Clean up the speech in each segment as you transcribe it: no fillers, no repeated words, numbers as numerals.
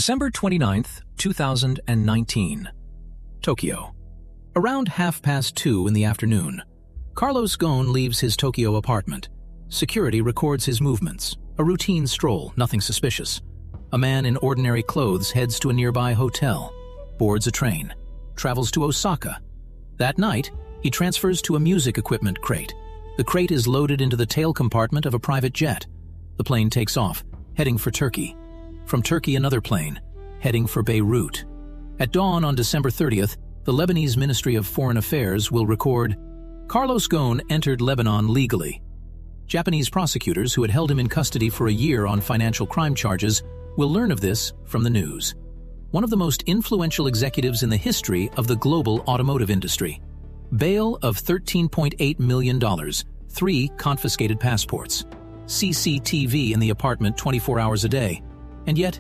December 29th, 2019. Tokyo. Around 2:30 in the afternoon, Carlos Ghosn leaves his Tokyo apartment. Security records his movements. A routine stroll, nothing suspicious. A man in ordinary clothes heads to a nearby hotel, boards a train, travels to Osaka. That night, he transfers to a music equipment crate. The crate is loaded into the tail compartment of a private jet. The plane takes off, heading for Turkey. From Turkey, another plane, heading for Beirut. At dawn on December 30th, the Lebanese Ministry of Foreign Affairs will record, Carlos Ghosn entered Lebanon legally. Japanese prosecutors who had held him in custody for a year on financial crime charges will learn of this from the news. One of the most influential executives in the history of the global automotive industry. Bail of $13.8 million, 3 confiscated passports, CCTV in the apartment 24 hours a day, and yet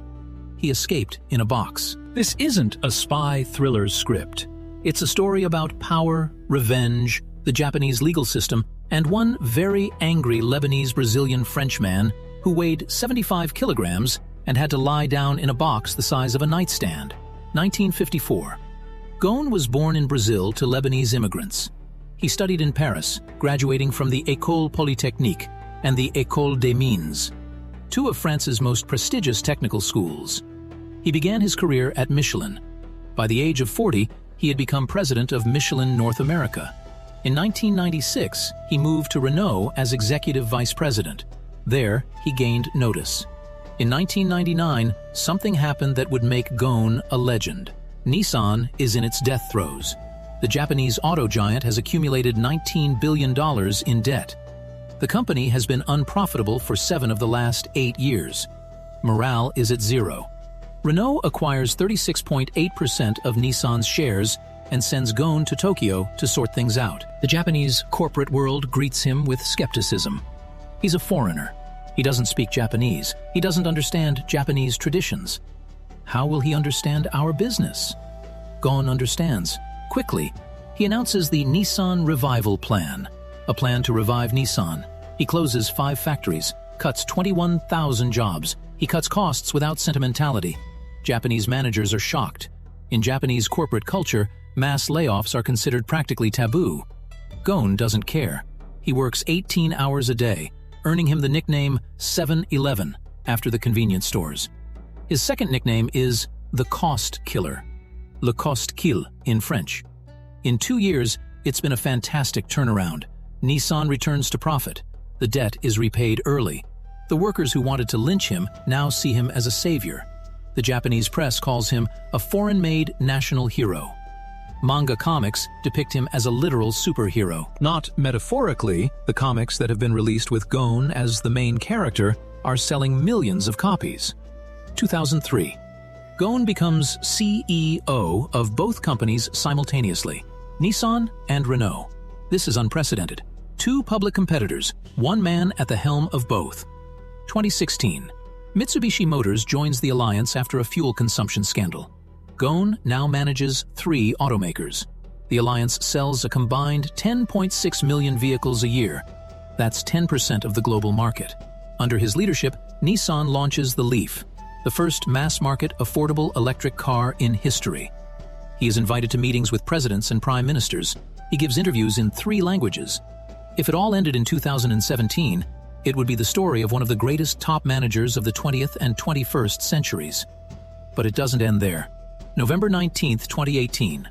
he escaped in a box. This isn't a spy thriller script. It's a story about power, revenge, the Japanese legal system, and one very angry Lebanese-Brazilian Frenchman who weighed 75 kilograms and had to lie down in a box the size of a nightstand. 1954. Ghosn was born in Brazil to Lebanese immigrants. He studied in Paris, graduating from the École Polytechnique and the École des Mines, 2 of France's most prestigious technical schools. He began his career at Michelin. By the age of 40, he had become president of Michelin North America. In 1996, he moved to Renault as executive vice president. There, he gained notice. In 1999, something happened that would make Ghosn a legend. Nissan is in its death throes. The Japanese auto giant has accumulated $19 billion in debt. The company has been unprofitable for 7 of the last 8 years. Morale is at zero. Renault acquires 36.8% of Nissan's shares and sends Ghosn to Tokyo to sort things out. The Japanese corporate world greets him with skepticism. He's a foreigner. He doesn't speak Japanese. He doesn't understand Japanese traditions. How will he understand our business? Ghosn understands. Quickly, he announces the Nissan Revival Plan, a plan to revive Nissan. He closes 5 factories, cuts 21,000 jobs. He cuts costs without sentimentality. Japanese managers are shocked. In Japanese corporate culture, mass layoffs are considered practically taboo. Ghosn doesn't care. He works 18 hours a day, earning him the nickname 7-Eleven after the convenience stores. His second nickname is the Cost Killer, Le Cost Kill in French. In 2 years, it's been a fantastic turnaround. Nissan returns to profit. The debt is repaid early. The workers who wanted to lynch him now see him as a savior. The Japanese press calls him a foreign-made national hero. Manga comics depict him as a literal superhero. Not metaphorically, the comics that have been released with Ghosn as the main character are selling millions of copies. 2003. Ghosn becomes CEO of both companies simultaneously, Nissan and Renault. This is unprecedented. 2 public competitors, 1 man at the helm of both. 2016. Mitsubishi Motors joins the alliance after a fuel consumption scandal. Ghosn now manages 3 automakers. The alliance sells a combined 10.6 million vehicles a year. That's 10% of the global market. Under his leadership, Nissan launches the Leaf, the first mass-market affordable electric car in history. He is invited to meetings with presidents and prime ministers. He gives interviews in 3 languages. If it all ended in 2017, it would be the story of one of the greatest top managers of the 20th and 21st centuries. But it doesn't end there. November 19, 2018.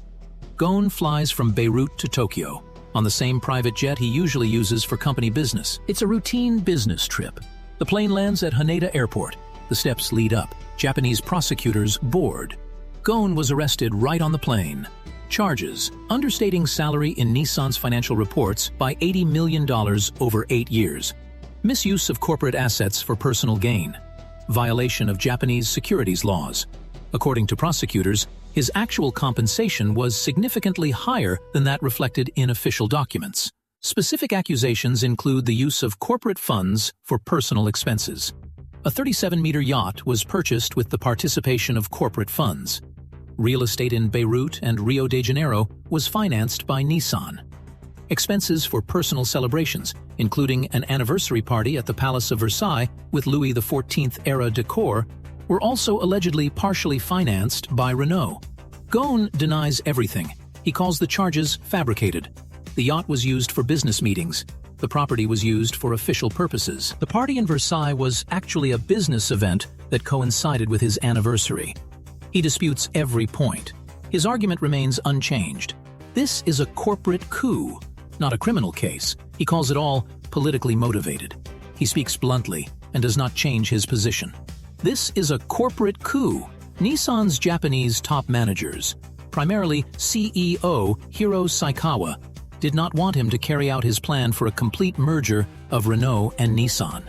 Ghosn flies from Beirut to Tokyo on the same private jet he usually uses for company business. It's a routine business trip. The plane lands at Haneda Airport. The steps lead up. Japanese prosecutors board. Ghosn was arrested right on the plane. Charges: understating salary in Nissan's financial reports by $80 million over 8 years. Misuse of corporate assets for personal gain. Violation of Japanese securities laws. According to prosecutors, his actual compensation was significantly higher than that reflected in official documents. Specific accusations include the use of corporate funds for personal expenses. A 37-meter yacht was purchased with the participation of corporate funds. Real estate in Beirut and Rio de Janeiro was financed by Nissan. Expenses for personal celebrations, including an anniversary party at the Palace of Versailles with Louis XIV-era decor, were also allegedly partially financed by Renault. Ghosn denies everything. He calls the charges fabricated. The yacht was used for business meetings. The property was used for official purposes. The party in Versailles was actually a business event that coincided with his anniversary. He disputes every point. His argument remains unchanged. This is a corporate coup, not a criminal case. He calls it all politically motivated. He speaks bluntly and does not change his position. This is a corporate coup. Nissan's Japanese top managers, primarily CEO Hiro Saikawa, did not want him to carry out his plan for a complete merger of Renault and Nissan.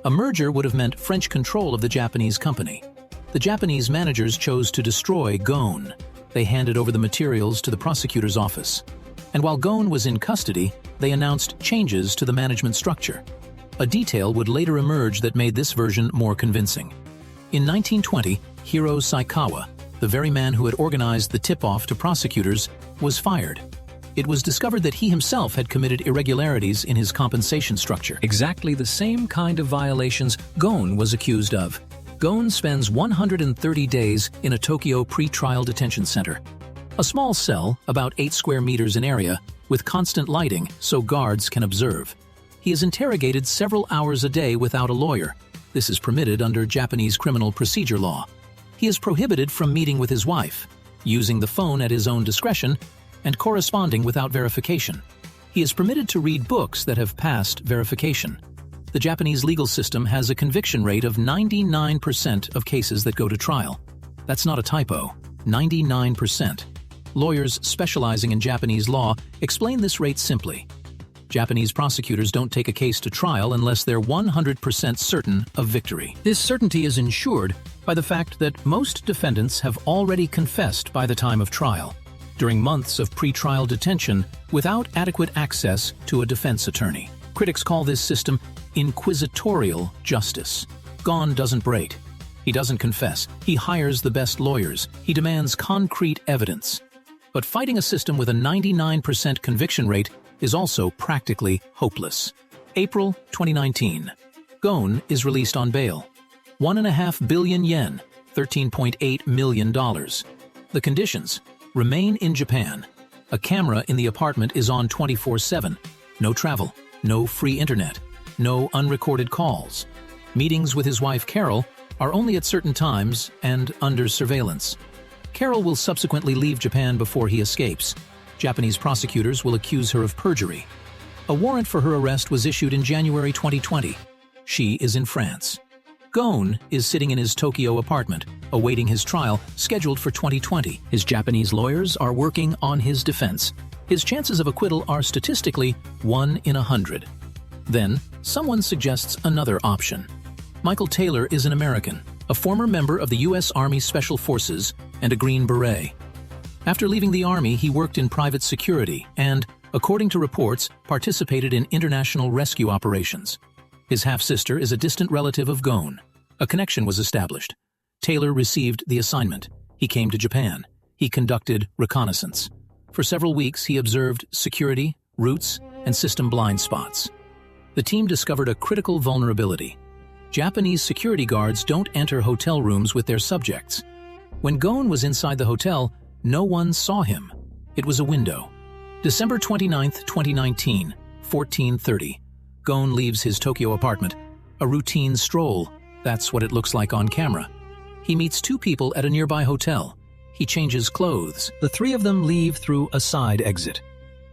A merger would have meant French control of the Japanese company. The Japanese managers chose to destroy Ghosn. They handed over the materials to the prosecutor's office. And while Ghosn was in custody, they announced changes to the management structure. A detail would later emerge that made this version more convincing. In 1920, Hiro Saikawa, the very man who had organized the tip-off to prosecutors, was fired. It was discovered that he himself had committed irregularities in his compensation structure. Exactly the same kind of violations Ghosn was accused of. Ghosn spends 130 days in a Tokyo pre-trial detention center. A small cell, about 8 square meters in area, with constant lighting so guards can observe. He is interrogated several hours a day without a lawyer. This is permitted under Japanese criminal procedure law. He is prohibited from meeting with his wife, using the phone at his own discretion, and corresponding without verification. He is permitted to read books that have passed verification. The Japanese legal system has a conviction rate of 99% of cases that go to trial. That's not a typo, 99%. Lawyers specializing in Japanese law explain this rate simply. Japanese prosecutors don't take a case to trial unless they're 100% certain of victory. This certainty is ensured by the fact that most defendants have already confessed by the time of trial, during months of pre-trial detention without adequate access to a defense attorney. Critics call this system inquisitorial justice. Ghosn doesn't break. He doesn't confess. He hires the best lawyers. He demands concrete evidence. But fighting a system with a 99% conviction rate is also practically hopeless. April 2019. Ghosn is released on bail. 1.5 billion yen, $13.8 million. The conditions: remain in Japan. A camera in the apartment is on 24/7. No travel, no free internet, no unrecorded calls. Meetings with his wife Carol are only at certain times and under surveillance. Carol will subsequently leave Japan before he escapes. Japanese prosecutors will accuse her of perjury. A warrant for her arrest was issued in January 2020. She is in France. Ghosn is sitting in his Tokyo apartment, awaiting his trial, scheduled for 2020. His Japanese lawyers are working on his defense. His chances of acquittal are statistically 1 in 100. Then, someone suggests another option. Michael Taylor is an American, a former member of the U.S. Army Special Forces and a Green Beret. After leaving the Army, he worked in private security and, according to reports, participated in international rescue operations. His half-sister is a distant relative of Ghosn. A connection was established. Taylor received the assignment. He came to Japan. He conducted reconnaissance. For several weeks, he observed security, routes, and system blind spots. The team discovered a critical vulnerability. Japanese security guards don't enter hotel rooms with their subjects. When Ghosn was inside the hotel, no one saw him. It was a window. December 29, 2019, 14:30. Ghosn leaves his Tokyo apartment. A routine stroll. That's what it looks like on camera. He meets 2 people at a nearby hotel. He changes clothes. The 3 of them leave through a side exit.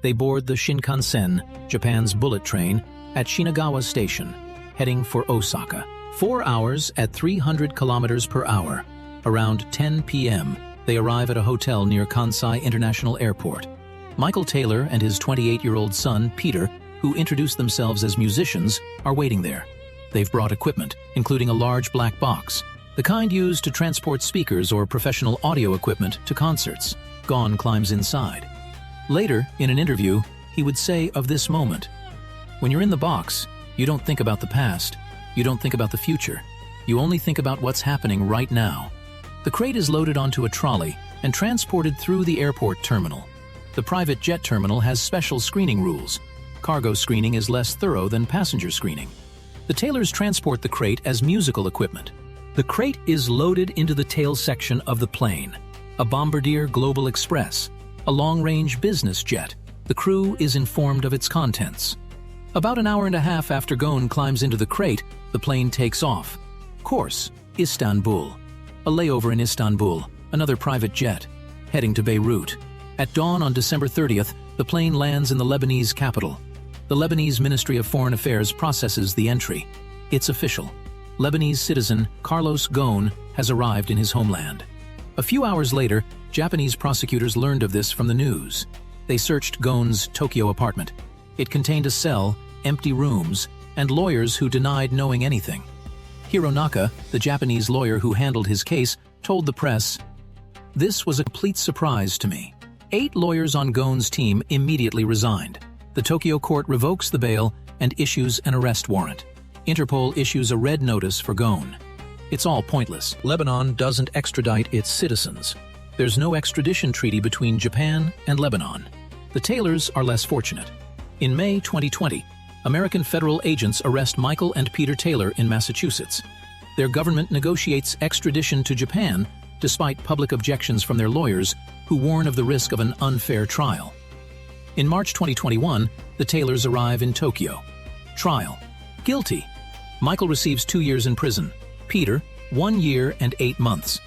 They board the Shinkansen, Japan's bullet train, at Shinagawa Station, heading for Osaka. 4 hours at 300 kilometers per hour. Around 10 p.m., they arrive at a hotel near Kansai International Airport. Michael Taylor and his 28-year-old son, Peter, who introduced themselves as musicians, are waiting there. They've brought equipment, including a large black box, the kind used to transport speakers or professional audio equipment to concerts. Ghosn climbs inside. Later, in an interview, he would say of this moment, "When you're in the box, you don't think about the past. You don't think about the future. You only think about what's happening right now." The crate is loaded onto a trolley and transported through the airport terminal. The private jet terminal has special screening rules. Cargo screening is less thorough than passenger screening. The Taylors transport the crate as musical equipment. The crate is loaded into the tail section of the plane, a Bombardier Global Express, a long-range business jet. The crew is informed of its contents. About an hour and a half after Ghosn climbs into the crate, the plane takes off. Course, Istanbul. A layover in Istanbul, another private jet, heading to Beirut. At dawn on December 30th, the plane lands in the Lebanese capital. The Lebanese Ministry of Foreign Affairs processes the entry. It's official. Lebanese citizen Carlos Ghosn has arrived in his homeland. A few hours later, Japanese prosecutors learned of this from the news. They searched Ghosn's Tokyo apartment. It contained a cell, empty rooms, and lawyers who denied knowing anything. Hironaka, the Japanese lawyer who handled his case, told the press, "This was a complete surprise to me." 8 lawyers on Ghosn's team immediately resigned. The Tokyo court revokes the bail and issues an arrest warrant. Interpol issues a red notice for Ghosn. It's all pointless. Lebanon doesn't extradite its citizens. There's no extradition treaty between Japan and Lebanon. The Taylors are less fortunate. In May 2020, American federal agents arrest Michael and Peter Taylor in Massachusetts. Their government negotiates extradition to Japan despite public objections from their lawyers, who warn of the risk of an unfair trial. In March 2021, the Taylors arrive in Tokyo. Trial. Guilty. Michael receives 2 years in prison. Peter, 1 year and 8 months.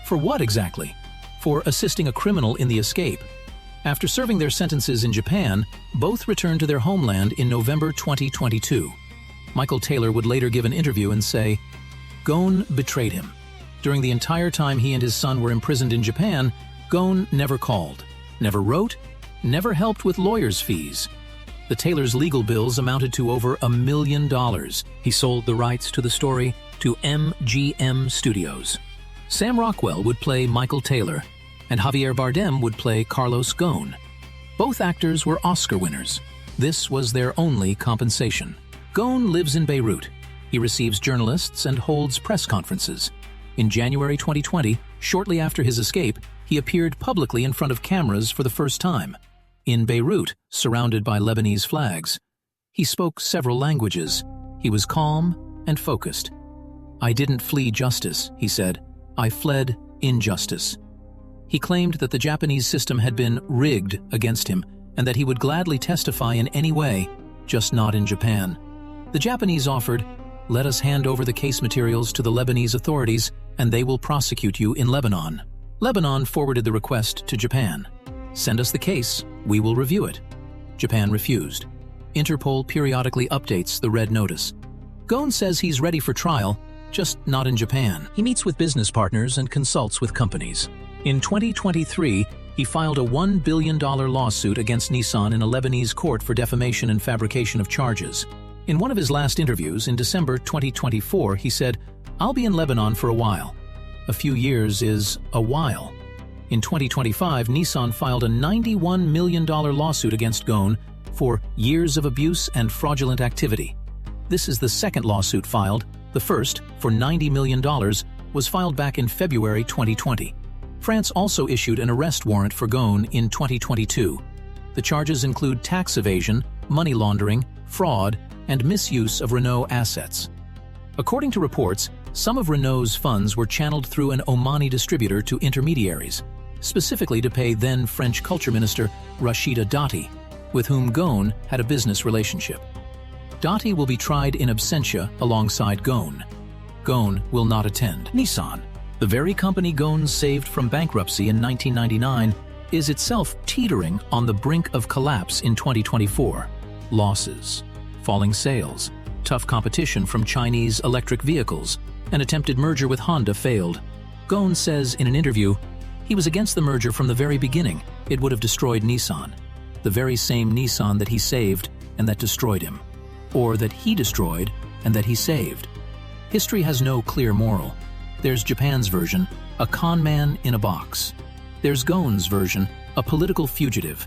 For what exactly? For assisting a criminal in the escape. After serving their sentences in Japan, both returned to their homeland in November 2022. Michael Taylor would later give an interview and say, "Ghosn betrayed him. During the entire time he and his son were imprisoned in Japan, Ghosn never called, never wrote, never helped with lawyers' fees." The Taylors' legal bills amounted to over $1 million. He sold the rights to the story to MGM Studios. Sam Rockwell would play Michael Taylor, and Javier Bardem would play Carlos Ghosn. Both actors were Oscar winners. This was their only compensation. Ghosn lives in Beirut. He receives journalists and holds press conferences. In January 2020, shortly after his escape, he appeared publicly in front of cameras for the first time. In Beirut, surrounded by Lebanese flags. He spoke several languages. He was calm and focused. "I didn't flee justice," he said. "I fled injustice." He claimed that the Japanese system had been rigged against him and that he would gladly testify in any way, just not in Japan. The Japanese offered, "Let us hand over the case materials to the Lebanese authorities and they will prosecute you in Lebanon." Lebanon forwarded the request to Japan. "Send us the case, we will review it." Japan refused. Interpol periodically updates the red notice. Ghosn says he's ready for trial, just not in Japan. He meets with business partners and consults with companies. In 2023, he filed a $1 billion lawsuit against Nissan in a Lebanese court for defamation and fabrication of charges. In one of his last interviews in December 2024, he said, "I'll be in Lebanon for a while. A few years is a while." In 2025, Nissan filed a $91 million lawsuit against Ghosn for years of abuse and fraudulent activity. This is the second lawsuit filed. The first, for $90 million, was filed back in February 2020. France also issued an arrest warrant for Ghosn in 2022. The charges include tax evasion, money laundering, fraud, and misuse of Renault assets. According to reports, some of Renault's funds were channeled through an Omani distributor to intermediaries, specifically to pay then French Culture Minister Rachida Dati, with whom Ghosn had a business relationship. Dati will be tried in absentia alongside Ghosn. Ghosn will not attend. Nissan, the very company Ghosn saved from bankruptcy in 1999, is itself teetering on the brink of collapse in 2024. Losses, falling sales, tough competition from Chinese electric vehicles, an attempted merger with Honda failed. Ghosn says in an interview, he was against the merger from the very beginning. It would have destroyed Nissan, the very same Nissan that he saved and that destroyed him, or that he destroyed and that he saved. History has no clear moral. There's Japan's version, a con man in a box. There's Ghosn's version, a political fugitive.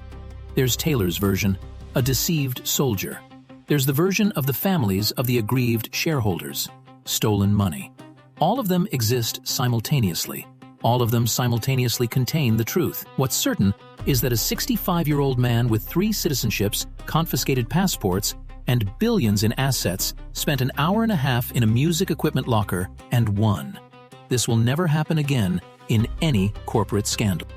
There's Taylor's version, a deceived soldier. There's the version of the families of the aggrieved shareholders, stolen money. All of them exist simultaneously. All of them simultaneously contain the truth. What's certain is that a 65-year-old man with 3 citizenships, confiscated passports, and billions in assets spent an hour and a half in a music equipment locker and won. This will never happen again in any corporate scandal.